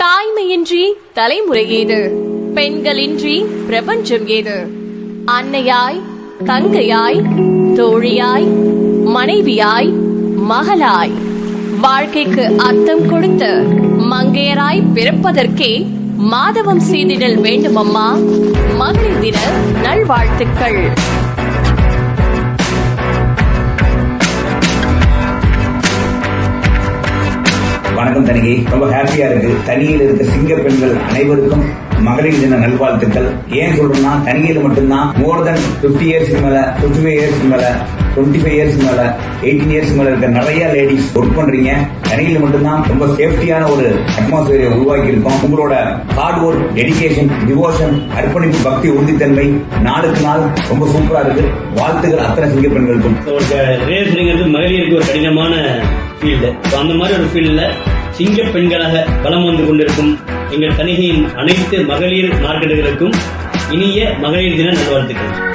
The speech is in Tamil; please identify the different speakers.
Speaker 1: தாய்மையின்றி தலைமுறை ஏது, பெண்களின்றி பிரபஞ்சம் ஏது? அன்னையாய், தங்கையாய், தோழியாய், மனைவியாய், மகளாய், வாழ்க்கைக்கு அர்த்தம் கொடுத்து மங்கையராய் பிறப்பதற்கே மாதவம் செய்திடல் வேண்டுமம்மா. மகளிர் தின நல்வாழ்த்துக்கள்.
Speaker 2: வணக்கம் தனிகை. ரொம்ப ஹாப்பியா இருக்கு. தனியில் இருக்க சிங்க பெண்கள் அனைவருக்கும் மகளிர் தின நல்வாழ்த்துக்கள். ஏன் சொல்றேன்னா, தனியில் மட்டும்தான் மோர் தென் 50 இயர்ஸ்க்கு மேல, 55 இயர்ஸ்க்கு மேல, 25 இயர்ஸ்க்கு மேல, 18 இயர்ஸ்க்கு மேல இருக்க நிறைய லேடிஸ் ஒர்க் பண்றீங்க. தனியில் மட்டும்தான் ரொம்ப சேஃப்டியான ஒரு அட்மாஸ்பியரை உருவாக்கி இருக்கோம். உங்களோட ஹார்ட் ஒர்க், டெடிகேஷன், டிவோஷன், அர்ப்பணிப்பு, பக்தி, உறுதித்தன்மை நாளுக்கு நாள் ரொம்ப சூப்பரா இருக்கு. வாழ்த்துக்கள் அத்தனை சிங்க பெண்களுக்கும்.
Speaker 3: மகளிருக்கு ஒரு கடினமான ஃபீல்டு. அந்த மாதிரி ஒரு ஃபீல்ட்ல சிங்க பெண்களாக வலம் வந்து கொண்டிருக்கும் எங்கள் தனிகையின் அனைத்து மகளிர் மார்க்கெட்டுகளுக்கும் இனிய மகளிர் தின நல்வாழ்த்துக்கள்.